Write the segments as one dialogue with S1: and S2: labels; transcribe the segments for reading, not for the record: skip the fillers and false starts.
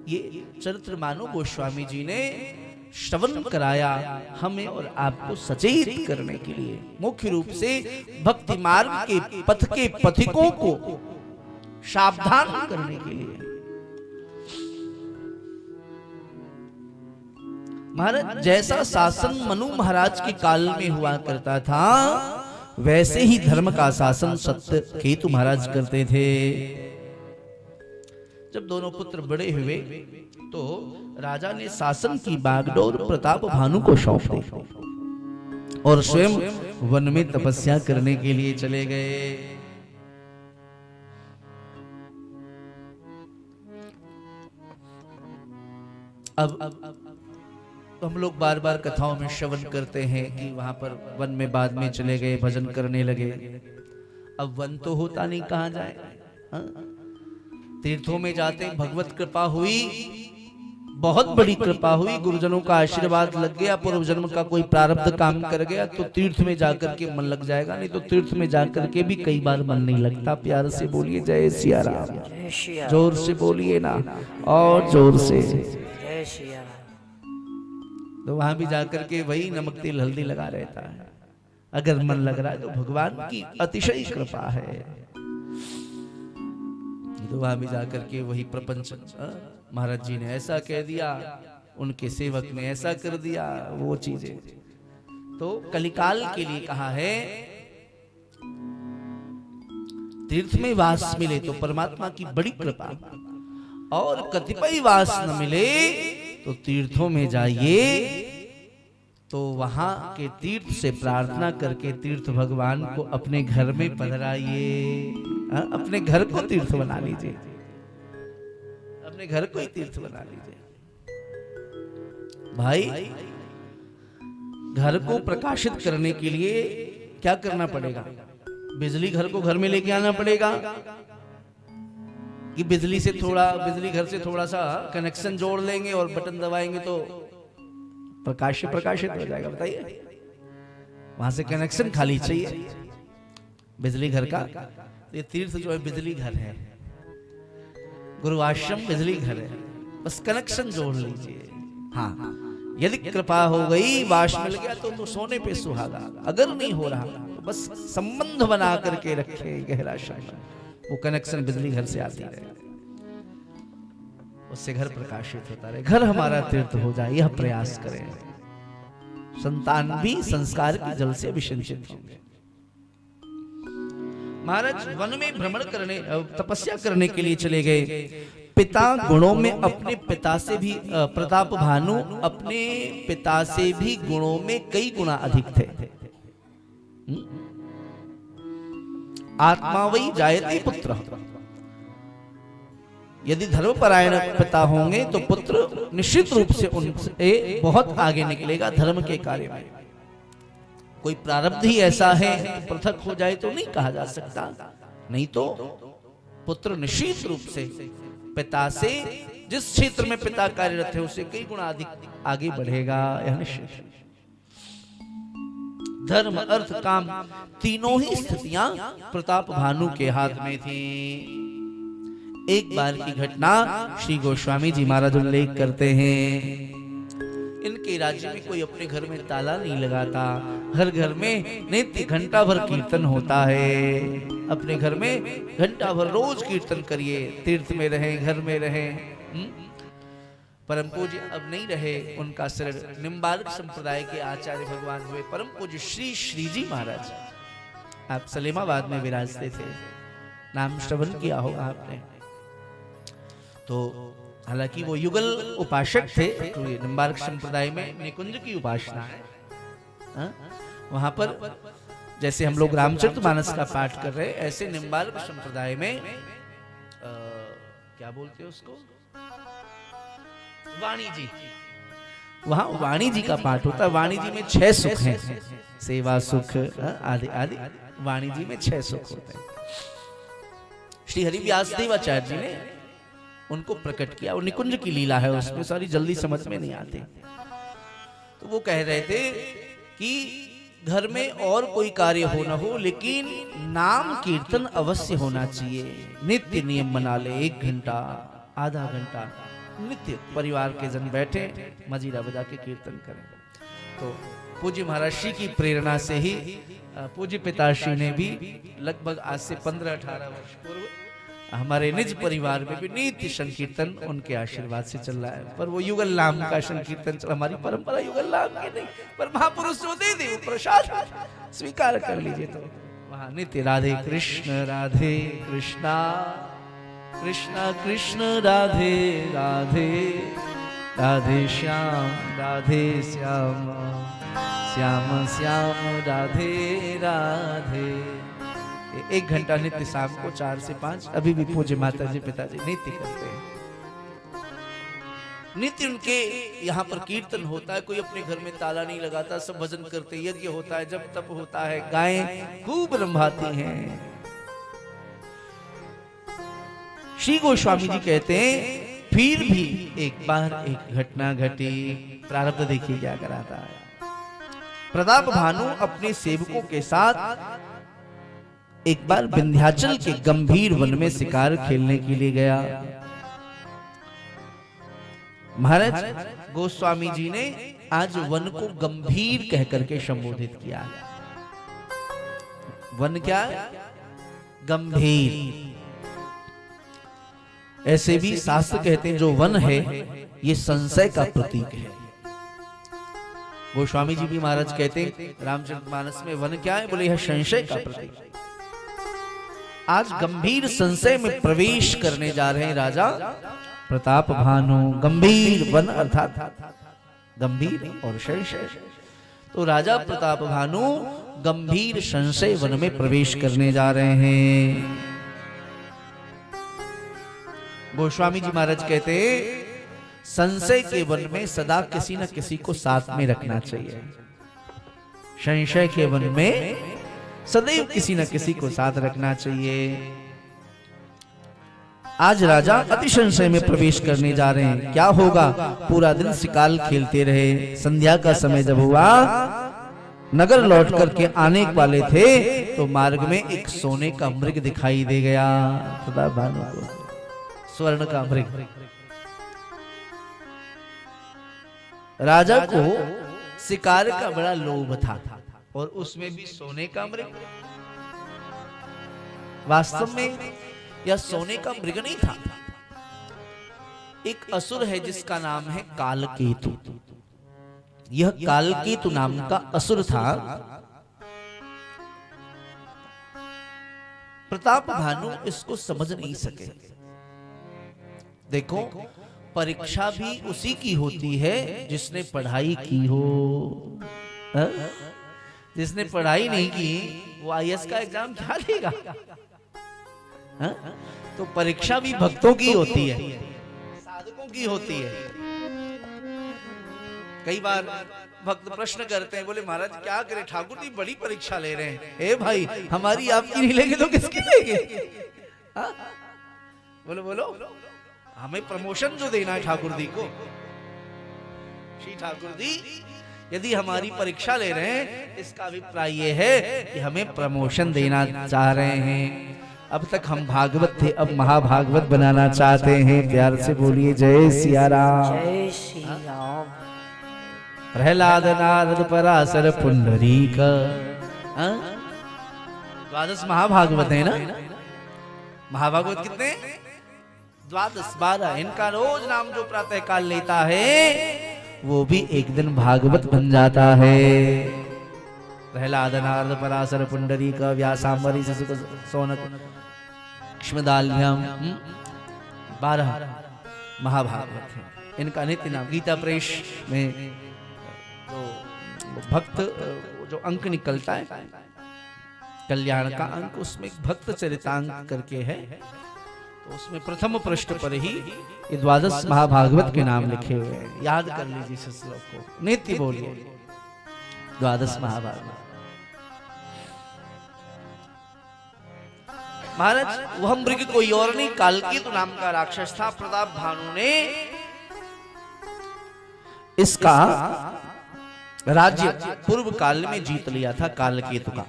S1: ये चरित्र मानो गोस्वामी जी ने श्रवण कराया हमें और आपको सचेत करने के लिए, मुख्य रूप से भक्ति मार्ग के पथ के पथिकों को सावधान करने के लिए। महाराज जैसा शासन मनु महाराज के काल में हुआ करता था, वैसे ही धर्म का शासन सत्य केतु महाराज करते थे। जब दोनों पुत्र बड़े हुए तो राजा ने शासन की बागडोर प्रताप भानु को सौंप दी और स्वयं वन में तपस्या करने के लिए चले गए। अब हम लोग बार बार कथाओं में श्रवण करते हैं कि वहां पर वन में बाद में चले गए, भजन करने लगे। अब वन तो होता नहीं, कहां जाए? तीर्थों में जाते, भगवत कृपा हुई, बहुत बड़ी कृपा हुई, गुरुजनों का आशीर्वाद लग गया, पूर्व जन्म का कोई प्रारब्ध काम कर गया तो तीर्थ में जाकर के मन लग जाएगा, नहीं तो तीर्थ में जाकर के भी कई बार मन नहीं लगता। प्यार से बोलिए जय सिया राम, जोर से बोलिए ना, और जोर से
S2: जय सिया राम।
S1: तो वहां भी जाकर के वही नमक तेल हल्दी लगा रहता है। अगर मन लग रहा है तो भगवान की अतिशय कृपा है, तो वहां भी जाकर के वही प्रपंच, महाराज जी ने ऐसा कह दिया, उनके सेवक ने ऐसा कर दिया, वो चीजें। तो कलिकाल के लिए कहा है तीर्थ में वास मिले तो परमात्मा की बड़ी कृपा, और कतिपय वास न मिले तो तीर्थों में जाइए, तो वहां के तीर्थ से प्रार्थना करके तीर्थ भगवान को अपने घर में पधराइए। अपने घर को तीर्थ बना लीजिए, अपने घर को ही तीर्थ बना लीजिए। भाई घर को प्रकाशित करने के लिए क्या करना पड़ेगा? बिजली घर को घर में लेके आना पड़ेगा कि बिजली घर से थोड़ा सा कनेक्शन जोड़ लेंगे और बटन दबाएंगे तो प्रकाशित हो जाएगा? बताइए, वहां से कनेक्शन खाली चाहिए बिजली घर का। ये तीर्थ जो है बिजली घर है, गुरु आश्रम बिजली घर है, बस कनेक्शन जोड़ लीजिए। हाँ, यदि कृपा हो गई, वास मिल गया तो सोने पे सुहागा। अगर नहीं हो रहा तो बस संबंध बना करके रखे गहरा संबंध, वो कनेक्शन बिजली घर से आती रहे, उससे घर प्रकाशित होता रहे, घर हमारा तीर्थ हो जाए, यह प्रयास करें। संतान भी संस्कार के जल से अभिषेचित होंगे। महाराज वन में भ्रमण करने, तपस्या करने के लिए चले गए। पिता गुणों में अपने पिता से भी, प्रताप भानु अपने पिता से भी गुणों में कई गुना अधिक थे। आत्मा वही जायते पुत्र, यदि धर्मपरायण पिता होंगे तो पुत्र निश्चित रूप से उनसे बहुत आगे निकलेगा धर्म के कार्य में। कोई प्रारब्ध ही ऐसा है तो पृथक हो जाए तो नहीं कहा जा सकता, नहीं तो पुत्र निश्चित रूप से पिता से, जिस क्षेत्र में पिता कार्यरत है उससे कई गुना अधिक आगे बढ़ेगा, यह निश्चित। धर्म अर्थ काम तीनों ही स्थितियां प्रताप भानु के हाथ में थी। एक बार की घटना श्री गोस्वामी जी महाराज उल्लेख करते हैं। इनके राज्य में कोई अपने घर में ताला नहीं लगाता, हर घर में नित्य घंटा भर कीर्तन होता है। अपने घर में घंटा भर रोज कीर्तन करिए, तीर्थ में रहें, घर में रहें। परम पूज्य अब नहीं रहे, उनका शरण निम्बार्क संप्रदाय के आचार्य भगवान हुए परम पूज्य श्री श्रीजी महाराज। आप सलेमाबाद में विराजते थे, नाम श्रवण किया होगा आपने। तो हालांकि वो युगल उपासक थे, तो ये निम्बार्क संप्रदाय में निकुंज की उपासना है। वहां पर जैसे हम लोग रामचरितमानस का पाठ कर रहे, ऐसे निम्बार्क संप्रदाय में क्या बोलते हैं उसको, वाणी जी, वहां वाणी जी का पाठ होता है। वाणी जी में 6 सुख हैं, सेवा सुख आदि आदि, वाणी जी में 6 सुख होते हैं। श्री हरि व्यास देवाचार्य जी ने उनको प्रकट किया, और निकुंज की लीला है उसमें, सारी जल्दी समझ में नहीं आती। तो वो कह रहे थे कि घर में और कोई कार्य हो ना हो, लेकिन नाम कीर्तन अवश्य होना चाहिए। नित्य नियम बना ले, 1 घंटा, आधा घंटा, नित्य परिवार के जन बैठे मजीरा बजा के कीर्तन करें। तो पूज्य महाराज श्री की प्रेरणा से ही पूज्य पिताश्री ने भी लगभग आज से 15-18 वर्ष पूर्व हमारे निज परिवार में भी नित्य संकीर्तन उनके आशीर्वाद से चल रहा है। पर वो युगल नाम का संकीर्तन चल, हमारी परंपरा युगल नाम की नहीं, पर महापुरुष जो दे दे प्रसाद स्वीकार कर लीजिए। तो वहां नित्य राधे कृष्ण कृष्णा कृष्णा कृष्ण राधे राधे राधे श्याम श्याम श्याम श्याम राधे राधे। 1 घंटा नित्य शाम को 4 से 5 अभी भी पूज्य माता जी पिताजी नित्य करते हैं। नित्य उनके यहाँ पर कीर्तन होता है, कोई अपने घर में ताला नहीं लगाता, सब भजन करते, यज्ञ होता है, जब तप होता है, गायें खूब रंभाती हैं। श्री गोस्वामी जी कहते हैं फिर भी एक बार एक घटना घटी। प्रारब्ध देखिए क्या कराता है। प्रताप भानु अपने सेवकों के साथ एक बार विंध्याचल के गंभीर वन में शिकार खेलने के लिए गया। महाराज गोस्वामी जी ने आज वन को गंभीर कहकर के संबोधित किया है। वन क्या है? गंभीर। ऐसे भी शास्त्र कहते हैं जो वन है ये संशय का प्रतीक है। गोस्वामी जी भी महाराज कहते हैं रामचरितमानस में वन क्या है? बोले यह संशय का प्रतीक। आज गंभीर संशय में प्रवेश करने जा रहे हैं राजा प्रताप भानु। गंभीर वन अर्थात गंभीर और संशय। तो राजा प्रताप भानु गंभीर संशय वन में प्रवेश करने जा रहे हैं। गोस्वामी जी महाराज कहते संशय के वन में सदा किसी न किसी को साथ में रखना चाहिए। संशय के वन में सदैव किसी न किसी को साथ रखना चाहिए। आज राजा अति संशय में प्रवेश करने जा रहे हैं। क्या होगा? पूरा दिन शिकार खेलते रहे। संध्या का समय जब हुआ, नगर लौट करके आने वाले थे तो मार्ग में एक सोने का मृग दिखाई दे गया। प्रताप भानु को स्वर्ण का मृग। राजा को शिकार का बड़ा लोभ था और उसमें भी सोने का मृग। वास्तव में यह सोने का मृग नहीं था। एक असुर है जिसका नाम है कालकेतु। यह कालकेतु नाम का असुर था। प्रताप भानु इसको समझ नहीं सके। देखो परीक्षा भी उसी की होती है जिसने पढ़ाई की हो। जिसने पढ़ाई नहीं की वो आईएएस का एग्जाम क्या देगा? तो परीक्षा भी भक्तों की होती है, साधकों की होती है। कई बार भक्त प्रश्न करते हैं, बोले महाराज क्या करें, ठाकुर जी बड़ी परीक्षा ले रहे हैं। ए भाई हमारी आपकी नहीं लेंगे तो किसकी लेंगे? बोलो बोलो, हमें प्रमोशन जो देना है ठाकुर जी को। श्री ठाकुर जी यदि हमारी परीक्षा ले रहे हैं इसका अभिप्राय ये है कि हमें प्रमोशन देना चाह रहे हैं। अब तक हम भागवत थे, अब महाभागवत बनाना चाहते हैं। प्यार से बोलिए जय सिया राम।
S2: जय श्री राम।
S1: प्रहलाद नारद पराशर पुंडरीक। द्वादश महाभागवत है ना। महाभागवत कितने? 12 इनका रोज नाम जो प्रातः काल लेता है वो भी एक दिन भागवत बन जाता है। प्रहलाद नारद पराशर पुंडरीक व्यासांबरी सुक सौनक क्ष्मदाल्यम 12 महाभागवत है। इनका नित्य नाम गीता प्रेस में जो भक्त जो अंक निकलता है कल्याण का अंक, उसमें भक्त चरितांक करके है। तो उसमें प्रथम पृष्ठ पर ही ये 12 महाभागवत के नाम लिखे हुए हैं। याद कर लीजिए इस श्लोक को, नित्य बोलिए 12 महाभागवत। महाराज वह मृग कोई और नहीं कालकेतु नाम का राक्षस था। प्रताप भानु ने इसका राज्य पूर्व काल में जीत लिया था कालकेतु का।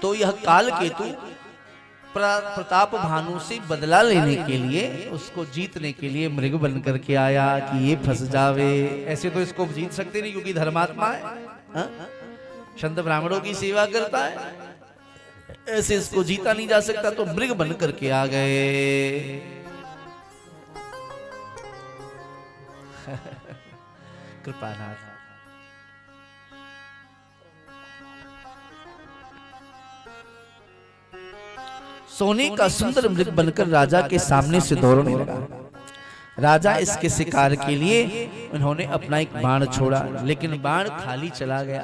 S1: तो यह कालकेतु प्रताप भानु से बदला लेने के लिए, उसको जीतने के लिए मृग बन करके आया कि ये फंस जावे। ऐसे तो इसको जीत सकते नहीं क्योंकि धर्मात्मा है, संत ब्राह्मणों की सेवा करता है, ऐसे इसको जीता नहीं जा सकता। तो मृग बन करके आ गए। कृपानाथ सोने का सुंदर मृग बनकर राजा के सामने से दौड़ने लगा। राजा इसके शिकार के लिए उन्होंने अपना एक बाण छोड़ा, लेकिन बाण खाली चला गया।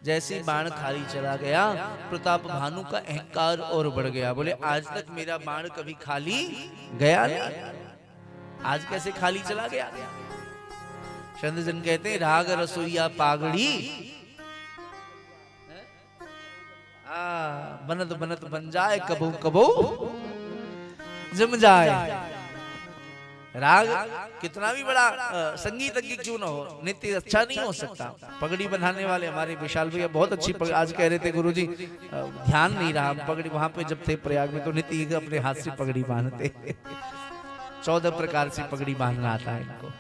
S1: जैसे बाण खाली चला गया, प्रताप भानु का अहंकार और बढ़ गया। बोले आज तक मेरा बाण कभी खाली गया नहीं, आज कैसे खाली चला गया। चंद्रजन कहते हैं राग रसोईया पागड़ी, बनत बनत बन जाए, कबो कबो जम जाए। राग कितना भी बड़ा संगीतज्ञ क्यों ना हो, नित्य अच्छा नहीं हो सकता। पगड़ी बनाने वाले हमारे विशाल भैया बहुत अच्छी आज कह रहे थे गुरुजी, ध्यान नहीं रहा, पगड़ी वहां पे जब थे प्रयाग में तो नित्य अपने हाथ से पगड़ी बांधते 14 प्रकार से पगड़ी बांधना आता है इनको।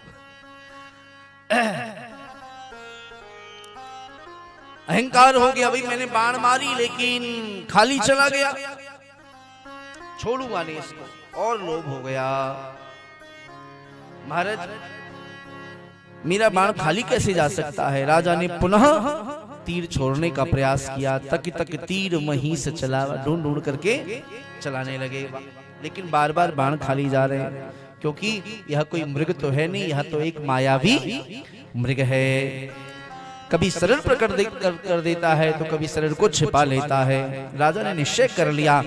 S1: अहंकार हो गया, भाई मैंने बाण मारी लेकिन खाली चला गया, छोड़ूंगा नहीं इसको, और लोभ हो गया। महाराज मेरा बाण खाली कैसे जा सकता है। राजा ने पुनः तीर छोड़ने का प्रयास किया, तक तक तीर वहीं से चला, ढूंढ ढूंढ करके चलाने लगे, लेकिन बार बार बाण खाली जा रहे हैं, क्योंकि यह कोई मृग तो है नहीं, यह तो एक मायावी मृग है। कभी शरीर प्रकट कर देता है तो कभी शरीर को छिपा लेता है। राजा ने निश्चय कर लिया,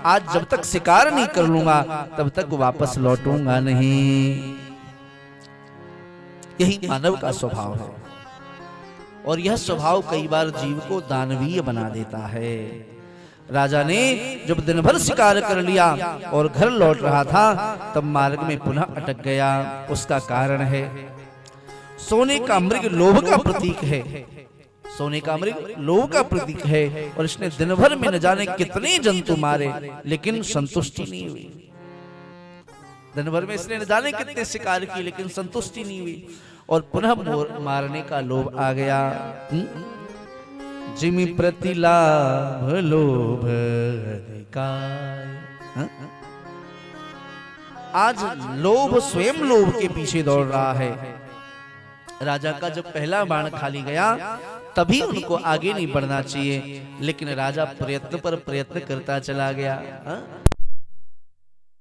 S1: आज जब तक शिकार नहीं कर लूंगा तब तक वापस लौटूंगा नहीं। यही मानव का स्वभाव है, और यह स्वभाव कई बार जीव को दानवीय बना देता है। राजा ने जब दिन भर शिकार कर लिया और घर लौट रहा था, तब मार्ग में पुनः अटक गया। उसका कारण है सोने का मृग लोभ का प्रतीक है, सोने का मृग लोभ का प्रतीक है, और इसने दिन भर में न जाने कितने जंतु मारे, लेकिन संतुष्टि नहीं हुई। दिन भर में इसने न जाने कितने शिकार किए, लेकिन संतुष्टि नहीं हुई, और पुनः मारने का लोभ आ गया। जिमि प्रति लाभ लोभ अधिकार। आज लोभ स्वयं लोभ के पीछे दौड़ रहा है। राजा का जब पहला बाण खाली गया तभी उनको आगे नहीं बढ़ना चाहिए, लेकिन राजा प्रयत्न पर प्रयत्न करता चला गया।